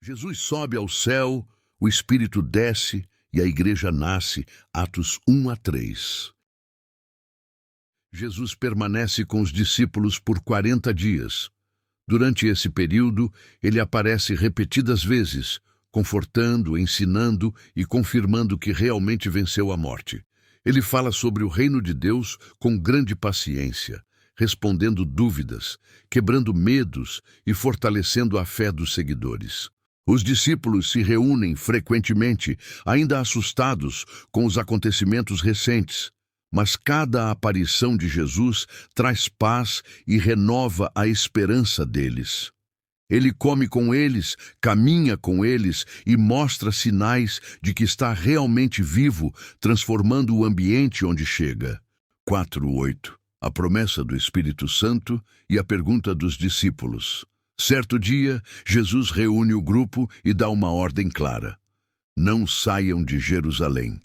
Jesus sobe ao céu, o Espírito desce e a igreja nasce, Atos 1 a 3. Jesus permanece com os discípulos por 40 dias. Durante esse período, ele aparece repetidas vezes, confortando, ensinando e confirmando que realmente venceu a morte. Ele fala sobre o reino de Deus com grande paciência, respondendo dúvidas, quebrando medos e fortalecendo a fé dos seguidores. Os discípulos se reúnem frequentemente, ainda assustados com os acontecimentos recentes, mas cada aparição de Jesus traz paz e renova a esperança deles. Ele come com eles, caminha com eles e mostra sinais de que está realmente vivo, transformando o ambiente onde chega. 4:8. A promessa do Espírito Santo e a pergunta dos discípulos. Certo dia, Jesus reúne o grupo e dá uma ordem clara: não saiam de Jerusalém.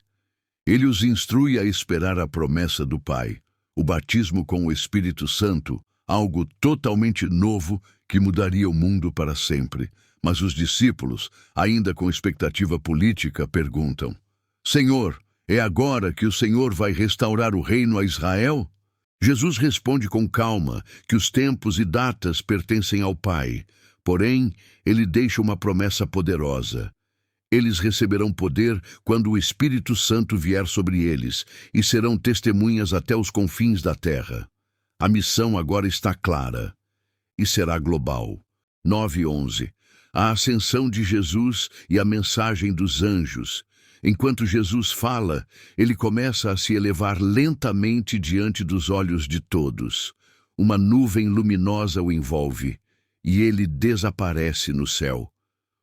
Ele os instrui a esperar a promessa do Pai, o batismo com o Espírito Santo, algo totalmente novo que mudaria o mundo para sempre. Mas os discípulos, ainda com expectativa política, perguntam: Senhor, é agora que o Senhor vai restaurar o reino a Israel? Jesus responde com calma que os tempos e datas pertencem ao Pai, porém, ele deixa uma promessa poderosa. Eles receberão poder quando o Espírito Santo vier sobre eles e serão testemunhas até os confins da terra. A missão agora está clara e será global. 9:11. A ascensão de Jesus e a mensagem dos anjos. Enquanto Jesus fala, ele começa a se elevar lentamente diante dos olhos de todos. Uma nuvem luminosa o envolve e ele desaparece no céu.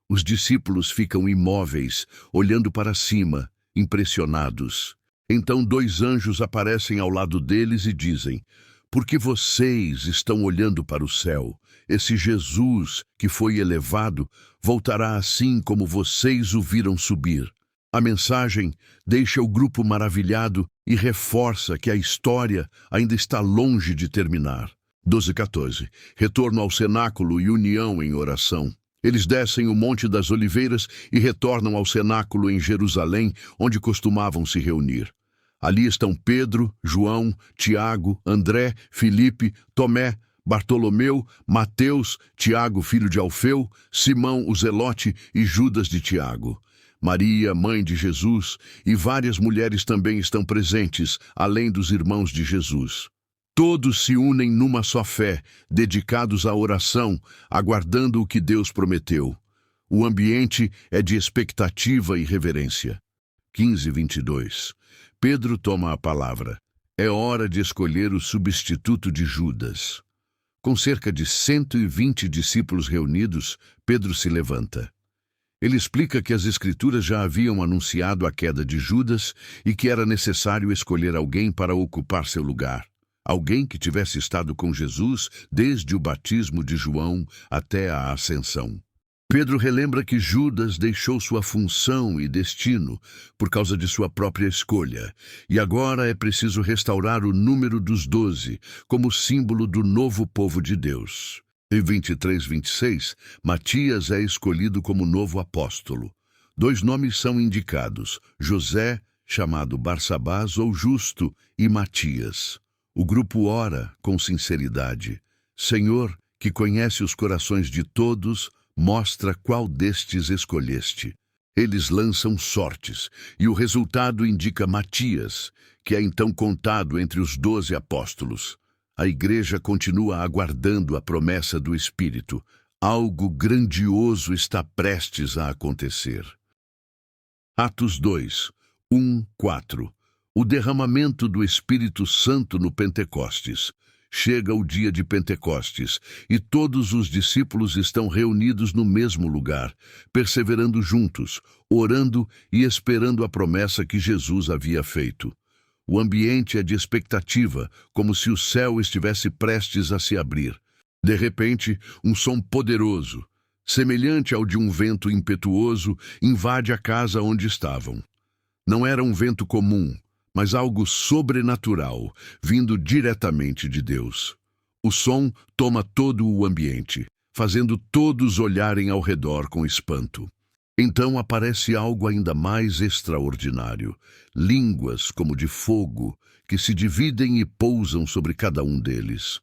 Os discípulos ficam imóveis, olhando para cima, impressionados. Então 2 anjos aparecem ao lado deles e dizem: por que vocês estão olhando para o céu? Esse Jesus que foi elevado voltará assim como vocês o viram subir. A mensagem deixa o grupo maravilhado e reforça que a história ainda está longe de terminar. 12:14. Retorno ao cenáculo e união em oração. Eles descem o Monte das Oliveiras e retornam ao cenáculo em Jerusalém, onde costumavam se reunir. Ali estão Pedro, João, Tiago, André, Filipe, Tomé, Bartolomeu, Mateus, Tiago, filho de Alfeu, Simão, o Zelote e Judas de Tiago. Maria, mãe de Jesus, e várias mulheres também estão presentes, além dos irmãos de Jesus. Todos se unem numa só fé, dedicados à oração, aguardando o que Deus prometeu. O ambiente é de expectativa e reverência. 15:22. Pedro toma a palavra. É hora de escolher o substituto de Judas. Com cerca de 120 discípulos reunidos, Pedro se levanta. Ele explica que as Escrituras já haviam anunciado a queda de Judas e que era necessário escolher alguém para ocupar seu lugar. Alguém que tivesse estado com Jesus desde o batismo de João até a ascensão. Pedro relembra que Judas deixou sua função e destino por causa de sua própria escolha, e agora é preciso restaurar o número dos 12 como símbolo do novo povo de Deus. Em 23:26, Matias é escolhido como novo apóstolo. 2 nomes são indicados: José, chamado Barsabás ou Justo, e Matias. O grupo ora com sinceridade: Senhor, que conhece os corações de todos, mostra qual destes escolheste. Eles lançam sortes, e o resultado indica Matias, que é então contado entre os 12 apóstolos. A igreja continua aguardando a promessa do Espírito. Algo grandioso está prestes a acontecer. Atos 2, 1-4. O derramamento do Espírito Santo no Pentecostes. Chega o dia de Pentecostes, e todos os discípulos estão reunidos no mesmo lugar, perseverando juntos, orando e esperando a promessa que Jesus havia feito. O ambiente é de expectativa, como se o céu estivesse prestes a se abrir. De repente, um som poderoso, semelhante ao de um vento impetuoso, invade a casa onde estavam. Não era um vento comum, mas algo sobrenatural, vindo diretamente de Deus. O som toma todo o ambiente, fazendo todos olharem ao redor com espanto. Então aparece algo ainda mais extraordinário: línguas como de fogo, que se dividem e pousam sobre cada um deles.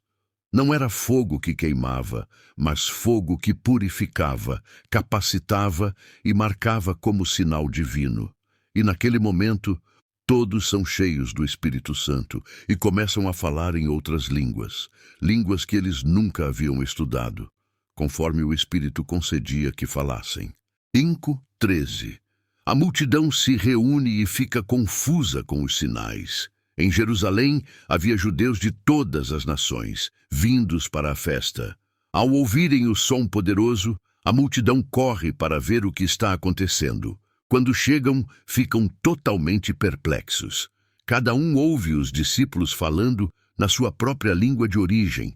Não era fogo que queimava, mas fogo que purificava, capacitava e marcava como sinal divino. E naquele momento, todos são cheios do Espírito Santo e começam a falar em outras línguas, línguas que eles nunca haviam estudado, conforme o Espírito concedia que falassem. 5:13. A multidão se reúne e fica confusa com os sinais. Em Jerusalém havia judeus de todas as nações, vindos para a festa. Ao ouvirem o som poderoso, a multidão corre para ver o que está acontecendo. Quando chegam, ficam totalmente perplexos. Cada um ouve os discípulos falando na sua própria língua de origem.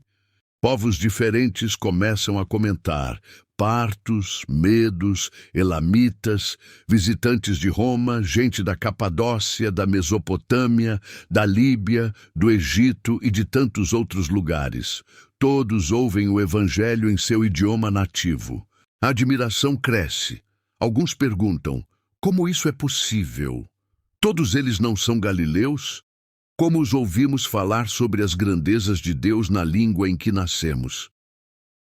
Povos diferentes começam a comentar: partos, medos, elamitas, visitantes de Roma, gente da Capadócia, da Mesopotâmia, da Líbia, do Egito e de tantos outros lugares. Todos ouvem o Evangelho em seu idioma nativo. A admiração cresce. Alguns perguntam: como isso é possível? Todos eles não são galileus? Como os ouvimos falar sobre as grandezas de Deus na língua em que nascemos?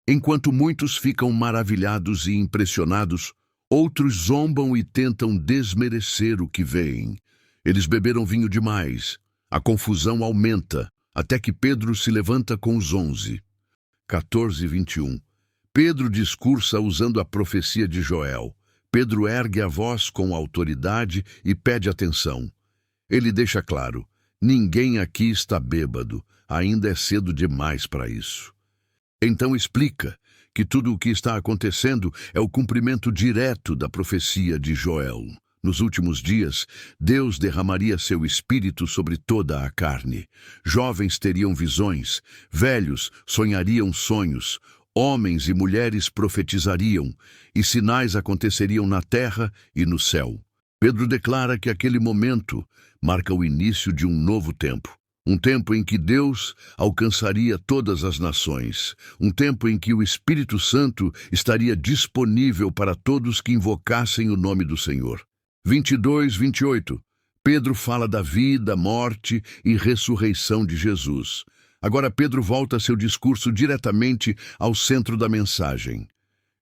Enquanto muitos ficam maravilhados e impressionados, outros zombam e tentam desmerecer o que veem. Eles beberam vinho demais. A confusão aumenta, até que Pedro se levanta com os 11. 14:21. Pedro discursa usando a profecia de Joel. Pedro ergue a voz com autoridade e pede atenção. Ele deixa claro: ninguém aqui está bêbado, ainda é cedo demais para isso. Então explica que tudo o que está acontecendo é o cumprimento direto da profecia de Joel. Nos últimos dias, Deus derramaria seu espírito sobre toda a carne. Jovens teriam visões, velhos sonhariam sonhos, homens e mulheres profetizariam, e sinais aconteceriam na terra e no céu. Pedro declara que aquele momento marca o início de um novo tempo. Um tempo em que Deus alcançaria todas as nações. Um tempo em que o Espírito Santo estaria disponível para todos que invocassem o nome do Senhor. 22:28. Pedro fala da vida, morte e ressurreição de Jesus. Agora Pedro volta seu discurso diretamente ao centro da mensagem.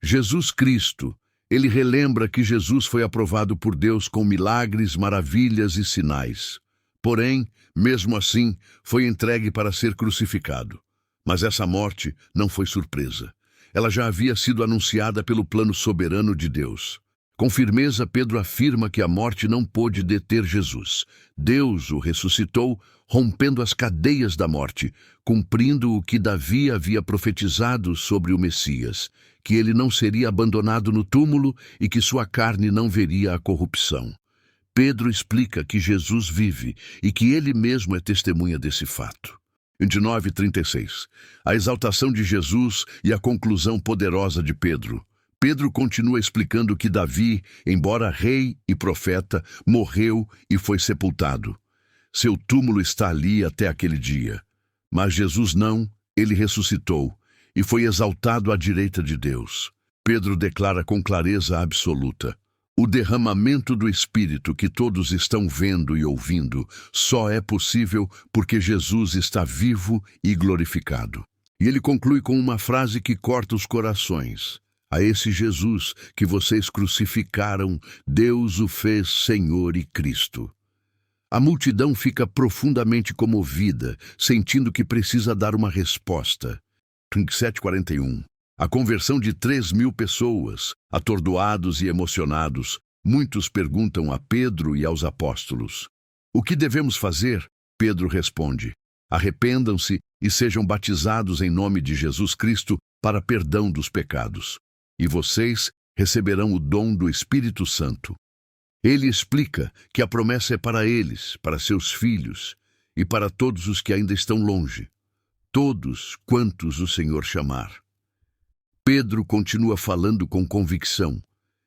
Jesus Cristo. Ele relembra que Jesus foi aprovado por Deus com milagres, maravilhas e sinais. Porém, mesmo assim, foi entregue para ser crucificado. Mas essa morte não foi surpresa. Ela já havia sido anunciada pelo plano soberano de Deus. Com firmeza, Pedro afirma que a morte não pôde deter Jesus. Deus o ressuscitou, rompendo as cadeias da morte, cumprindo o que Davi havia profetizado sobre o Messias, que ele não seria abandonado no túmulo e que sua carne não veria a corrupção. Pedro explica que Jesus vive e que ele mesmo é testemunha desse fato. 29:36. A exaltação de Jesus e a conclusão poderosa de Pedro. Pedro continua explicando que Davi, embora rei e profeta, morreu e foi sepultado. Seu túmulo está ali até aquele dia. Mas Jesus não, ele ressuscitou e foi exaltado à direita de Deus. Pedro declara com clareza absoluta: o derramamento do Espírito que todos estão vendo e ouvindo só é possível porque Jesus está vivo e glorificado. E ele conclui com uma frase que corta os corações: a esse Jesus que vocês crucificaram, Deus o fez Senhor e Cristo. A multidão fica profundamente comovida, sentindo que precisa dar uma resposta. 27:41. A conversão de 3.000 pessoas, atordoados e emocionados, muitos perguntam a Pedro e aos apóstolos: o que devemos fazer? Pedro responde: arrependam-se e sejam batizados em nome de Jesus Cristo para perdão dos pecados, e vocês receberão o dom do Espírito Santo. Ele explica que a promessa é para eles, para seus filhos e para todos os que ainda estão longe, todos quantos o Senhor chamar. Pedro continua falando com convicção,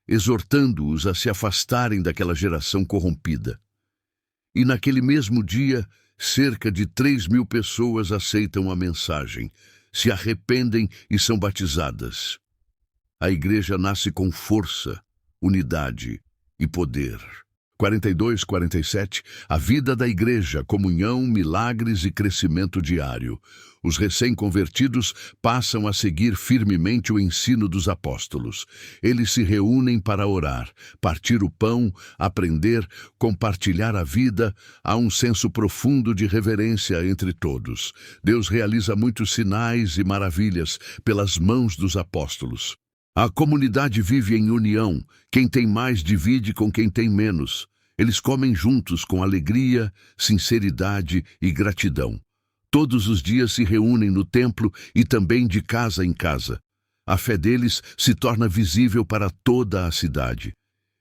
exortando-os a se afastarem daquela geração corrompida. E naquele mesmo dia, cerca de 3.000 pessoas aceitam a mensagem. se arrependem e são batizadas. A igreja nasce com força, unidade e poder. 42, 47, a vida da igreja, comunhão, milagres e crescimento diário. Os recém-convertidos passam a seguir firmemente o ensino dos apóstolos. Eles se reúnem para orar, partir o pão, aprender, compartilhar a vida. Há um senso profundo de reverência entre todos. Deus realiza muitos sinais e maravilhas pelas mãos dos apóstolos. A comunidade vive em união. Quem tem mais divide com quem tem menos. Eles comem juntos com alegria, sinceridade e gratidão. Todos os dias se reúnem no templo e também de casa em casa. A fé deles se torna visível para toda a cidade.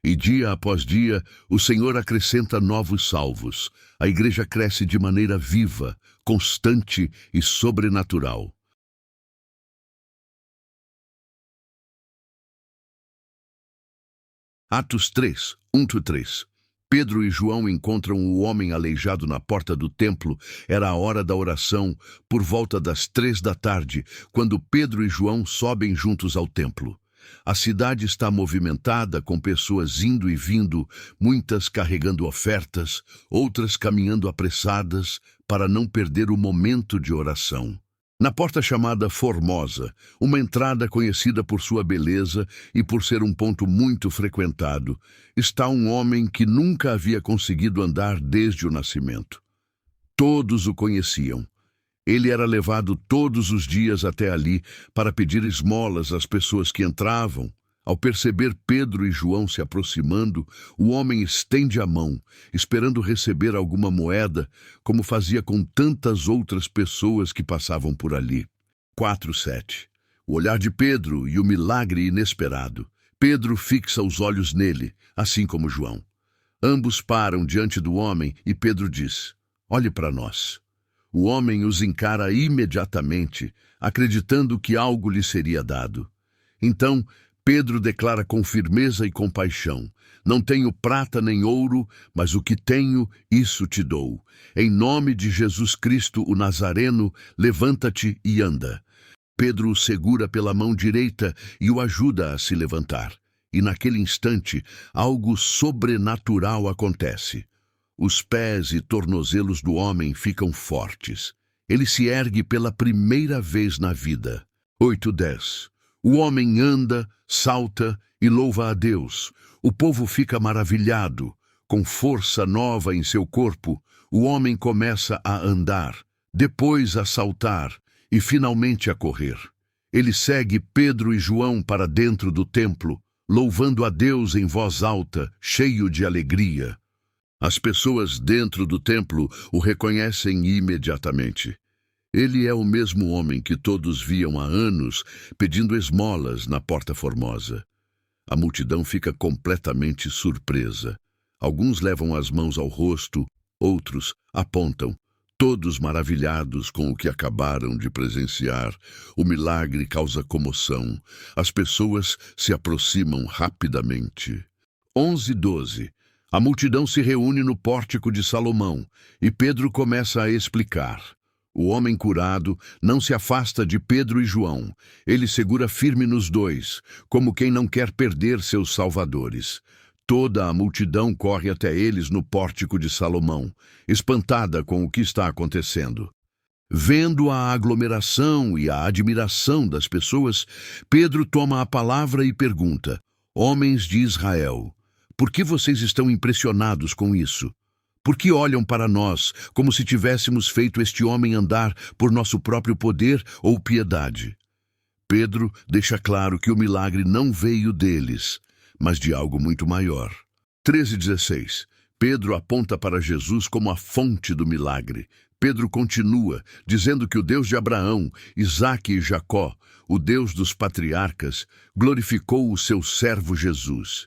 E dia após dia, o Senhor acrescenta novos salvos. A igreja cresce de maneira viva, constante e sobrenatural. Atos 3, 1-3. Pedro e João encontram o homem aleijado na porta do templo. Era a hora da oração, por volta das 3 da tarde, quando Pedro e João sobem juntos ao templo. A cidade está movimentada, com pessoas indo e vindo, muitas carregando ofertas, outras caminhando apressadas para não perder o momento de oração. Na porta chamada Formosa, uma entrada conhecida por sua beleza e por ser um ponto muito frequentado, está um homem que nunca havia conseguido andar desde o nascimento. Todos o conheciam. Ele era levado todos os dias até ali para pedir esmolas às pessoas que entravam. Ao perceber Pedro e João se aproximando, o homem estende a mão, esperando receber alguma moeda, como fazia com tantas outras pessoas que passavam por ali. 4:7. O olhar de Pedro e o milagre inesperado. Pedro fixa os olhos nele, assim como João. Ambos param diante do homem e Pedro diz: "Olhe para nós." O homem os encara imediatamente, acreditando que algo lhe seria dado. Então, Pedro declara com firmeza e compaixão: "Não tenho prata nem ouro, mas o que tenho, isso te dou. Em nome de Jesus Cristo, o Nazareno, levanta-te e anda." Pedro o segura pela mão direita e o ajuda a se levantar. E naquele instante, algo sobrenatural acontece. Os pés e tornozelos do homem ficam fortes. Ele se ergue pela primeira vez na vida. 8:10. O homem anda, salta e louva a Deus. O povo fica maravilhado. Com força nova em seu corpo, o homem começa a andar, depois a saltar e finalmente a correr. Ele segue Pedro e João para dentro do templo, louvando a Deus em voz alta, cheio de alegria. As pessoas dentro do templo o reconhecem imediatamente. Ele é o mesmo homem que todos viam há anos pedindo esmolas na Porta Formosa. A multidão fica completamente surpresa. Alguns levam as mãos ao rosto, outros apontam, todos maravilhados com o que acabaram de presenciar. O milagre causa comoção. As pessoas se aproximam rapidamente. 11:12. A multidão se reúne no pórtico de Salomão e Pedro começa a explicar. O homem curado não se afasta de Pedro e João. Ele segura firme nos dois, como quem não quer perder seus salvadores. Toda a multidão corre até eles no pórtico de Salomão, espantada com o que está acontecendo. Vendo a aglomeração e a admiração das pessoas, Pedro toma a palavra e pergunta: "Homens de Israel, por que vocês estão impressionados com isso? Por que olham para nós como se tivéssemos feito este homem andar por nosso próprio poder ou piedade?" Pedro deixa claro que o milagre não veio deles, mas de algo muito maior. 13:16. Pedro aponta para Jesus como a fonte do milagre. Pedro continua, dizendo que o Deus de Abraão, Isaque e Jacó, o Deus dos patriarcas, glorificou o seu servo Jesus.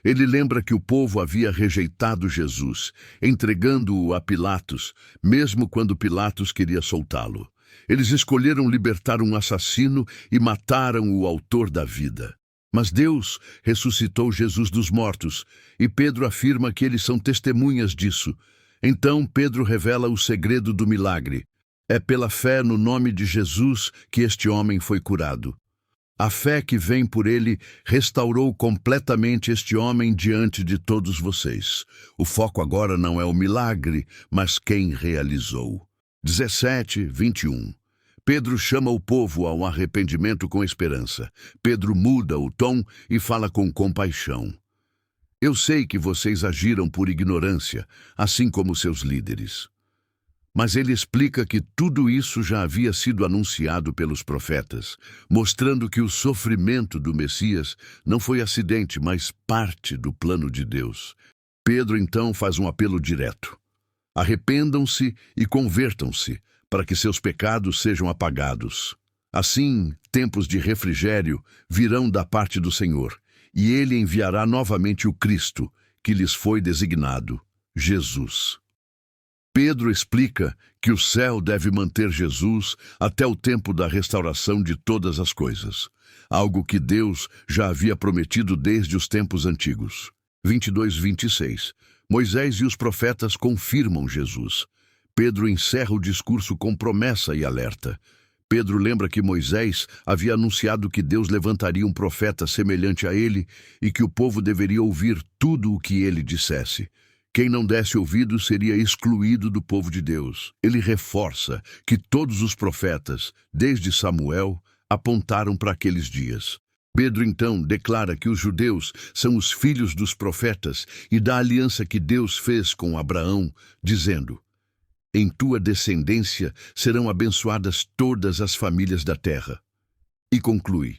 Ele lembra que o povo havia rejeitado Jesus, entregando-o a Pilatos, mesmo quando Pilatos queria soltá-lo. Eles escolheram libertar um assassino e mataram o autor da vida. Mas Deus ressuscitou Jesus dos mortos, e Pedro afirma que eles são testemunhas disso. Então Pedro revela o segredo do milagre. É pela fé no nome de Jesus que este homem foi curado. A fé que vem por ele restaurou completamente este homem diante de todos vocês. O foco agora não é o milagre, mas quem realizou. 17:21. Pedro chama o povo ao arrependimento com esperança. Pedro muda o tom e fala com compaixão. Eu sei que vocês agiram por ignorância, assim como seus líderes. Mas ele explica que tudo isso já havia sido anunciado pelos profetas, mostrando que o sofrimento do Messias não foi acidente, mas parte do plano de Deus. Pedro então faz um apelo direto. Arrependam-se e convertam-se, para que seus pecados sejam apagados. Assim, tempos de refrigério virão da parte do Senhor, e ele enviará novamente o Cristo, que lhes foi designado, Jesus. Pedro explica que o céu deve manter Jesus até o tempo da restauração de todas as coisas, algo que Deus já havia prometido desde os tempos antigos. 22:26. Moisés e os profetas confirmam Jesus. Pedro encerra o discurso com promessa e alerta. Pedro lembra que Moisés havia anunciado que Deus levantaria um profeta semelhante a ele e que o povo deveria ouvir tudo o que ele dissesse. Quem não desse ouvido seria excluído do povo de Deus. Ele reforça que todos os profetas, desde Samuel, apontaram para aqueles dias. Pedro então declara que os judeus são os filhos dos profetas e da aliança que Deus fez com Abraão, dizendo: em tua descendência serão abençoadas todas as famílias da terra. E conclui: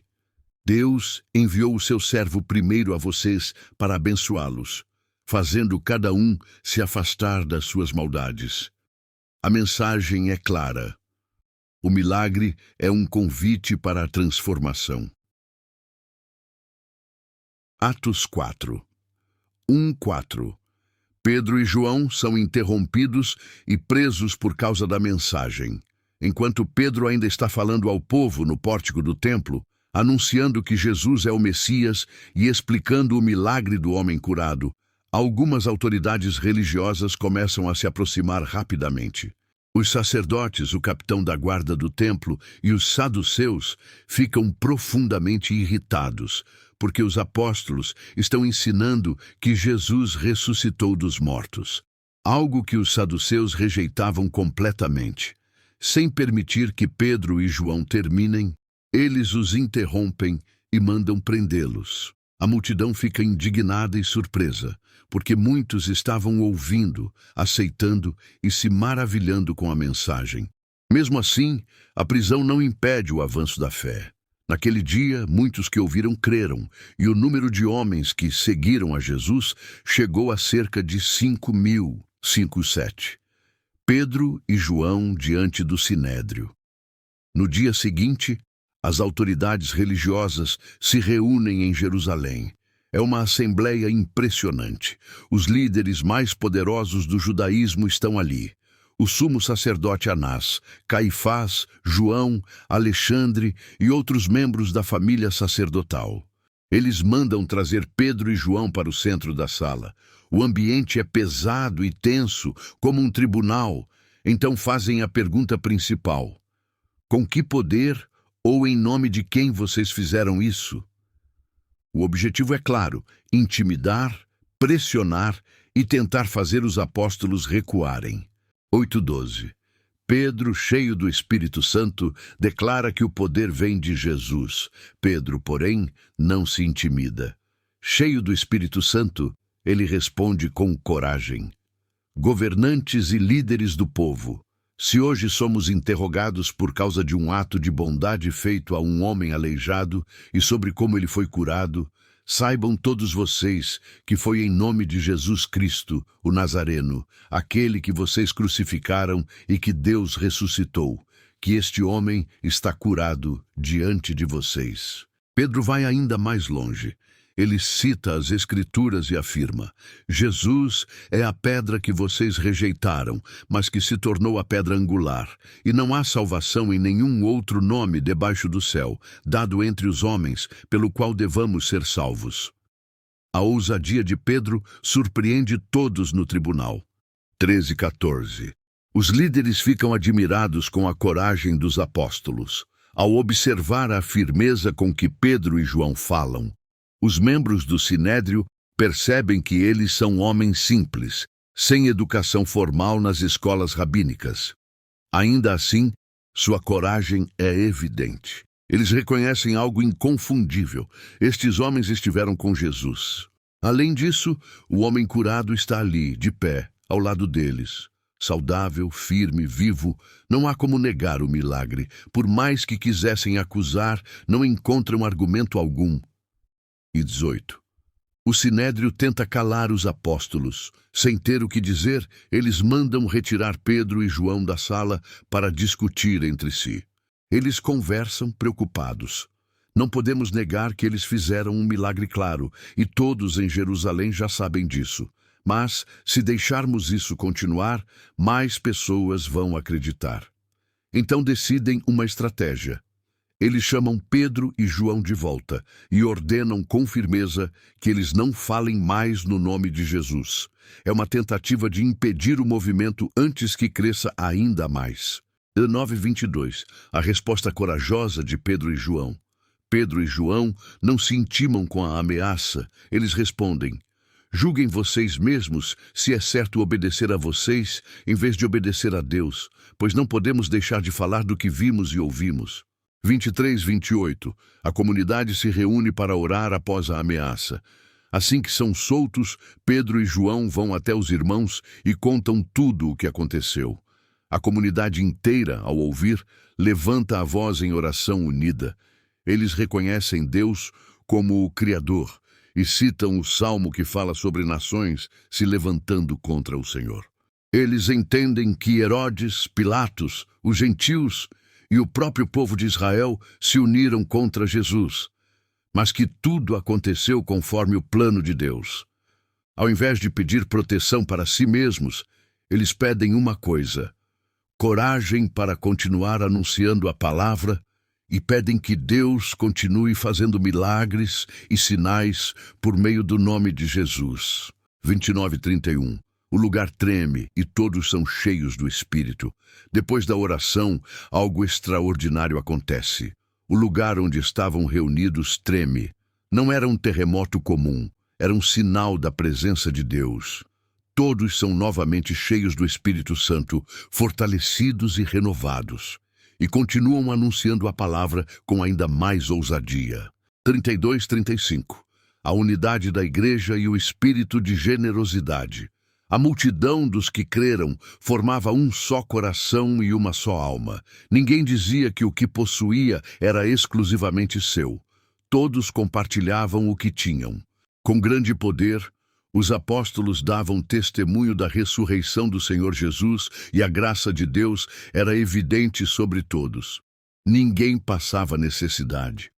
Deus enviou o seu servo primeiro a vocês para abençoá-los, fazendo cada um se afastar das suas maldades. A mensagem é clara. O milagre é um convite para a transformação. Atos 4. 1:4. Pedro e João são interrompidos e presos por causa da mensagem. Enquanto Pedro ainda está falando ao povo no pórtico do templo, anunciando que Jesus é o Messias e explicando o milagre do homem curado, algumas autoridades religiosas começam a se aproximar rapidamente. Os sacerdotes, o capitão da guarda do templo e os saduceus ficam profundamente irritados, porque os apóstolos estão ensinando que Jesus ressuscitou dos mortos, algo que os saduceus rejeitavam completamente. Sem permitir que Pedro e João terminem, eles os interrompem e mandam prendê-los. A multidão fica indignada e surpresa, porque muitos estavam ouvindo, aceitando e se maravilhando com a mensagem. Mesmo assim, a prisão não impede o avanço da fé. Naquele dia, muitos que ouviram creram, e o número de homens que seguiram a Jesus chegou a cerca de 5.000. 5:7. Pedro e João diante do Sinédrio. No dia seguinte, as autoridades religiosas se reúnem em Jerusalém. É uma assembleia impressionante. Os líderes mais poderosos do judaísmo estão ali. O sumo sacerdote Anás, Caifás, João, Alexandre e outros membros da família sacerdotal. Eles mandam trazer Pedro e João para o centro da sala. O ambiente é pesado e tenso, como um tribunal. Então fazem a pergunta principal: com que poder ou em nome de quem vocês fizeram isso? O objetivo é claro: intimidar, pressionar e tentar fazer os apóstolos recuarem. 8:12. Pedro, cheio do Espírito Santo, declara que o poder vem de Jesus. Pedro, porém, não se intimida. Cheio do Espírito Santo, ele responde com coragem: governantes e líderes do povo, se hoje somos interrogados por causa de um ato de bondade feito a um homem aleijado e sobre como ele foi curado, saibam todos vocês que foi em nome de Jesus Cristo, o Nazareno, aquele que vocês crucificaram e que Deus ressuscitou, que este homem está curado diante de vocês. Pedro vai ainda mais longe. Ele cita as Escrituras e afirma: Jesus é a pedra que vocês rejeitaram, mas que se tornou a pedra angular, e não há salvação em nenhum outro nome debaixo do céu, dado entre os homens, pelo qual devamos ser salvos. A ousadia de Pedro surpreende todos no tribunal. 13:14. Os líderes ficam admirados com a coragem dos apóstolos, ao observar a firmeza com que Pedro e João falam. Os membros do Sinédrio percebem que eles são homens simples, sem educação formal nas escolas rabínicas. Ainda assim, sua coragem é evidente. Eles reconhecem algo inconfundível. Estes homens estiveram com Jesus. Além disso, o homem curado está ali, de pé, ao lado deles. Saudável, firme, vivo, não há como negar o milagre. Por mais que quisessem acusar, não encontram argumento algum. E 18. O Sinédrio tenta calar os apóstolos. Sem ter o que dizer, eles mandam retirar Pedro e João da sala para discutir entre si. Eles conversam preocupados. Não podemos negar que eles fizeram um milagre claro, e todos em Jerusalém já sabem disso. Mas, se deixarmos isso continuar, mais pessoas vão acreditar. Então decidem uma estratégia. Eles chamam Pedro e João de volta e ordenam com firmeza que eles não falem mais no nome de Jesus. É uma tentativa de impedir o movimento antes que cresça ainda mais. 9:22. A resposta corajosa de Pedro e João. Pedro e João não se intimam com a ameaça. Eles respondem: julguem vocês mesmos se é certo obedecer a vocês em vez de obedecer a Deus, pois não podemos deixar de falar do que vimos e ouvimos. 23:28. A comunidade se reúne para orar após a ameaça. Assim que são soltos, Pedro e João vão até os irmãos e contam tudo o que aconteceu. A comunidade inteira, ao ouvir, levanta a voz em oração unida. Eles reconhecem Deus como o Criador e citam o salmo que fala sobre nações se levantando contra o Senhor. Eles entendem que Herodes, Pilatos, os gentios e o próprio povo de Israel se uniram contra Jesus, mas que tudo aconteceu conforme o plano de Deus. Ao invés de pedir proteção para si mesmos, eles pedem uma coisa: coragem para continuar anunciando a palavra, e pedem que Deus continue fazendo milagres e sinais por meio do nome de Jesus. 29:31. O lugar treme e todos são cheios do Espírito. Depois da oração, algo extraordinário acontece. O lugar onde estavam reunidos treme. Não era um terremoto comum, era um sinal da presença de Deus. Todos são novamente cheios do Espírito Santo, fortalecidos e renovados, e continuam anunciando a palavra com ainda mais ousadia. 32:35. A unidade da igreja e o espírito de generosidade. A multidão dos que creram formava um só coração e uma só alma. Ninguém dizia que o que possuía era exclusivamente seu. Todos compartilhavam o que tinham. Com grande poder, os apóstolos davam testemunho da ressurreição do Senhor Jesus e a graça de Deus era evidente sobre todos. Ninguém passava necessidade.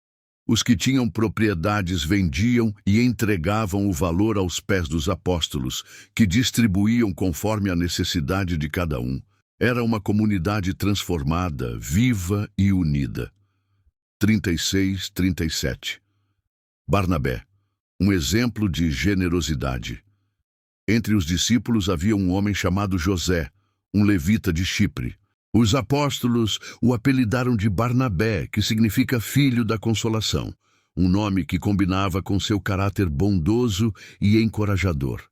Os que tinham propriedades vendiam e entregavam o valor aos pés dos apóstolos, que distribuíam conforme a necessidade de cada um. Era uma comunidade transformada, viva e unida. 36:37. Barnabé, um exemplo de generosidade. Entre os discípulos havia um homem chamado José, um levita de Chipre. Os apóstolos o apelidaram de Barnabé, que significa filho da consolação, um nome que combinava com seu caráter bondoso e encorajador.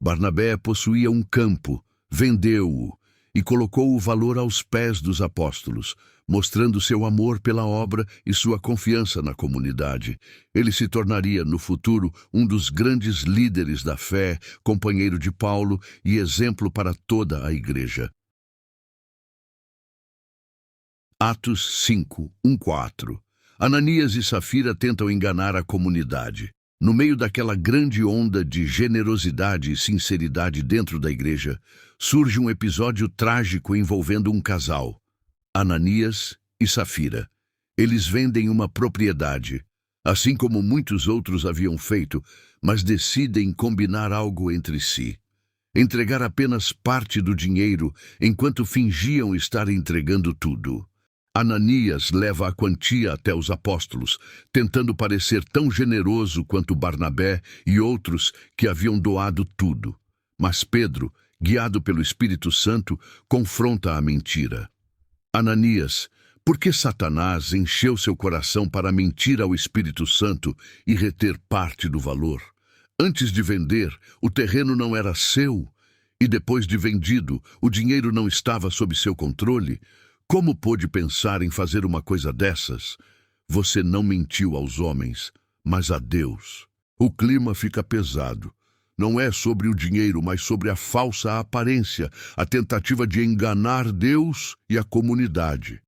Barnabé possuía um campo, vendeu-o e colocou o valor aos pés dos apóstolos, mostrando seu amor pela obra e sua confiança na comunidade. Ele se tornaria, no futuro, um dos grandes líderes da fé, companheiro de Paulo e exemplo para toda a igreja. Atos 5:1-4. Ananias e Safira tentam enganar a comunidade. No meio daquela grande onda de generosidade e sinceridade dentro da igreja, surge um episódio trágico envolvendo um casal, Ananias e Safira. Eles vendem uma propriedade, assim como muitos outros haviam feito, mas decidem combinar algo entre si. Entregar apenas parte do dinheiro, enquanto fingiam estar entregando tudo. Ananias leva a quantia até os apóstolos, tentando parecer tão generoso quanto Barnabé e outros que haviam doado tudo. Mas Pedro, guiado pelo Espírito Santo, confronta a mentira. Ananias, por que Satanás encheu seu coração para mentir ao Espírito Santo e reter parte do valor? Antes de vender, o terreno não era seu, e depois de vendido, o dinheiro não estava sob seu controle. Como pôde pensar em fazer uma coisa dessas? Você não mentiu aos homens, mas a Deus. O clima fica pesado. Não é sobre o dinheiro, mas sobre a falsa aparência, a tentativa de enganar Deus e a comunidade.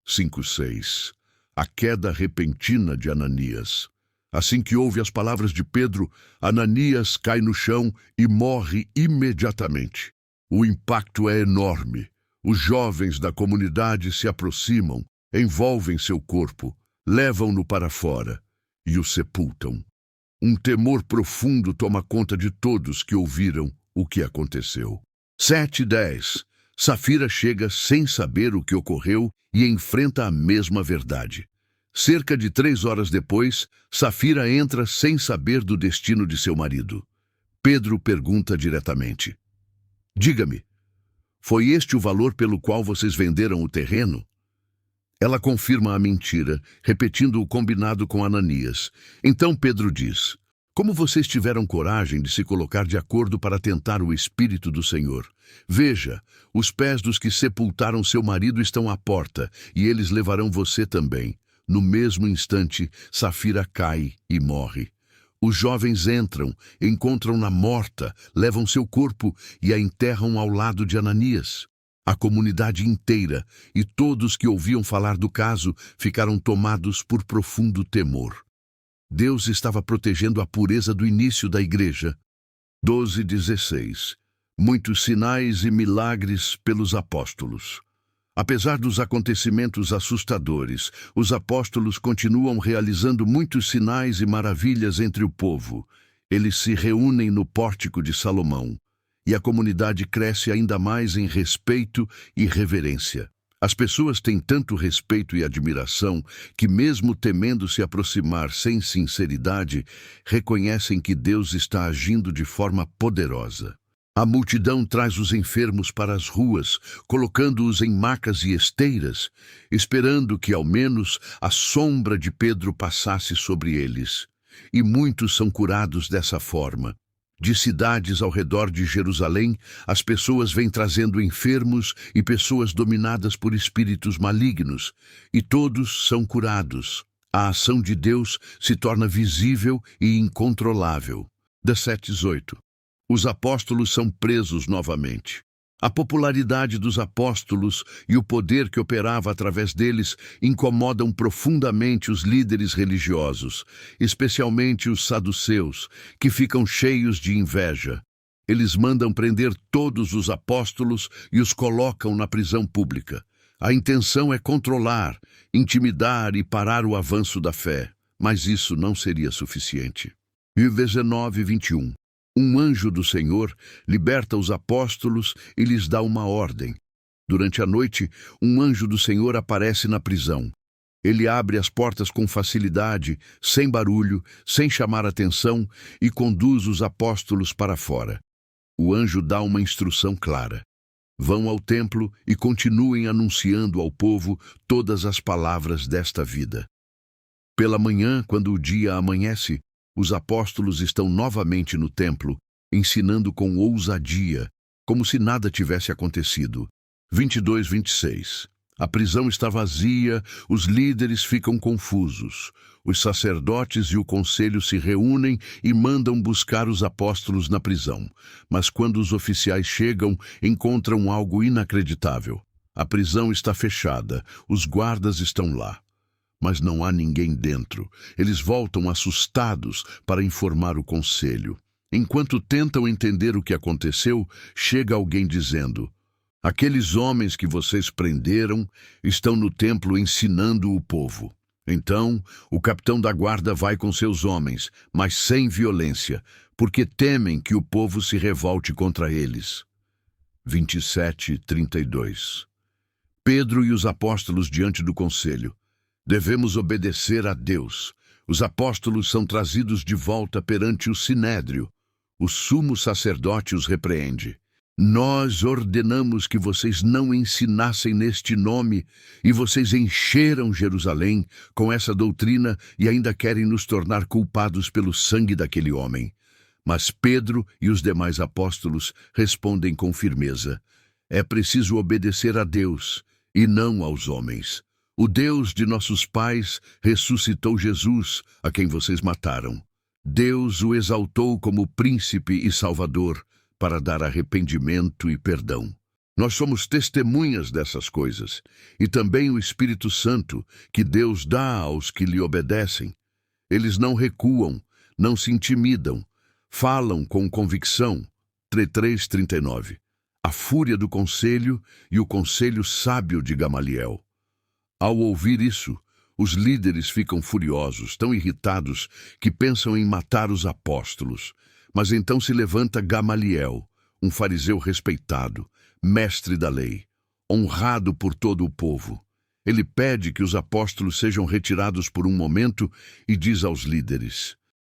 5:6. A queda repentina de Ananias. Assim que ouve as palavras de Pedro, Ananias cai no chão e morre imediatamente. O impacto é enorme. Os jovens da comunidade se aproximam, envolvem seu corpo, levam-no para fora e o sepultam. Um temor profundo toma conta de todos que ouviram o que aconteceu. 7:10. Safira chega sem saber o que ocorreu e enfrenta a mesma verdade. Cerca de 3 horas depois, Safira entra sem saber do destino de seu marido. Pedro pergunta diretamente: Diga-me, foi este o valor pelo qual vocês venderam o terreno? Ela confirma a mentira, repetindo o combinado com Ananias. Então Pedro diz: Como vocês tiveram coragem de se colocar de acordo para tentar o Espírito do Senhor? Veja, os pés dos que sepultaram seu marido estão à porta, e eles levarão você também. No mesmo instante, Safira cai e morre. Os jovens entram, encontram-na morta, levam seu corpo e a enterram ao lado de Ananias. A comunidade inteira e todos que ouviam falar do caso ficaram tomados por profundo temor. Deus estava protegendo a pureza do início da igreja. 12:16. Muitos sinais e milagres pelos apóstolos. Apesar dos acontecimentos assustadores, os apóstolos continuam realizando muitos sinais e maravilhas entre o povo. Eles se reúnem no pórtico de Salomão, e a comunidade cresce ainda mais em respeito e reverência. As pessoas têm tanto respeito e admiração que, mesmo temendo se aproximar sem sinceridade, reconhecem que Deus está agindo de forma poderosa. A multidão traz os enfermos para as ruas, colocando-os em macas e esteiras, esperando que, ao menos, a sombra de Pedro passasse sobre eles. E muitos são curados dessa forma. De cidades ao redor de Jerusalém, as pessoas vêm trazendo enfermos e pessoas dominadas por espíritos malignos, e todos são curados. A ação de Deus se torna visível e incontrolável. 17:18. Os apóstolos são presos novamente. A popularidade dos apóstolos e o poder que operava através deles incomodam profundamente os líderes religiosos, especialmente os saduceus, que ficam cheios de inveja. Eles mandam prender todos os apóstolos e os colocam na prisão pública. A intenção é controlar, intimidar e parar o avanço da fé, mas isso não seria suficiente. E 19:21. Um anjo do Senhor liberta os apóstolos e lhes dá uma ordem. Durante a noite, um anjo do Senhor aparece na prisão. Ele abre as portas com facilidade, sem barulho, sem chamar atenção, e conduz os apóstolos para fora. O anjo dá uma instrução clara. Vão ao templo e continuem anunciando ao povo todas as palavras desta vida. Pela manhã, quando o dia amanhece, os apóstolos estão novamente no templo, ensinando com ousadia, como se nada tivesse acontecido. 22:26. A prisão está vazia, os líderes ficam confusos. Os sacerdotes e o conselho se reúnem e mandam buscar os apóstolos na prisão. Mas quando os oficiais chegam, encontram algo inacreditável. A prisão está fechada, os guardas estão lá. Mas não há ninguém dentro. Eles voltam assustados para informar o conselho. Enquanto tentam entender o que aconteceu, chega alguém dizendo: Aqueles homens que vocês prenderam estão no templo ensinando o povo. Então, o capitão da guarda vai com seus homens, mas sem violência, porque temem que o povo se revolte contra eles. 27:32. Pedro e os apóstolos diante do conselho. Devemos obedecer a Deus. Os apóstolos são trazidos de volta perante o sinédrio. O sumo sacerdote os repreende. Nós ordenamos que vocês não ensinassem neste nome, e vocês encheram Jerusalém com essa doutrina e ainda querem nos tornar culpados pelo sangue daquele homem. Mas Pedro e os demais apóstolos respondem com firmeza: é preciso obedecer a Deus e não aos homens. O Deus de nossos pais ressuscitou Jesus, a quem vocês mataram. Deus o exaltou como príncipe e salvador, para dar arrependimento e perdão. Nós somos testemunhas dessas coisas, e também o Espírito Santo, que Deus dá aos que lhe obedecem. Eles não recuam, não se intimidam, falam com convicção. 3:39. A fúria do conselho e o conselho sábio de Gamaliel. Ao ouvir isso, os líderes ficam furiosos, tão irritados que pensam em matar os apóstolos. Mas então se levanta Gamaliel, um fariseu respeitado, mestre da lei, honrado por todo o povo. Ele pede que os apóstolos sejam retirados por um momento e diz aos líderes: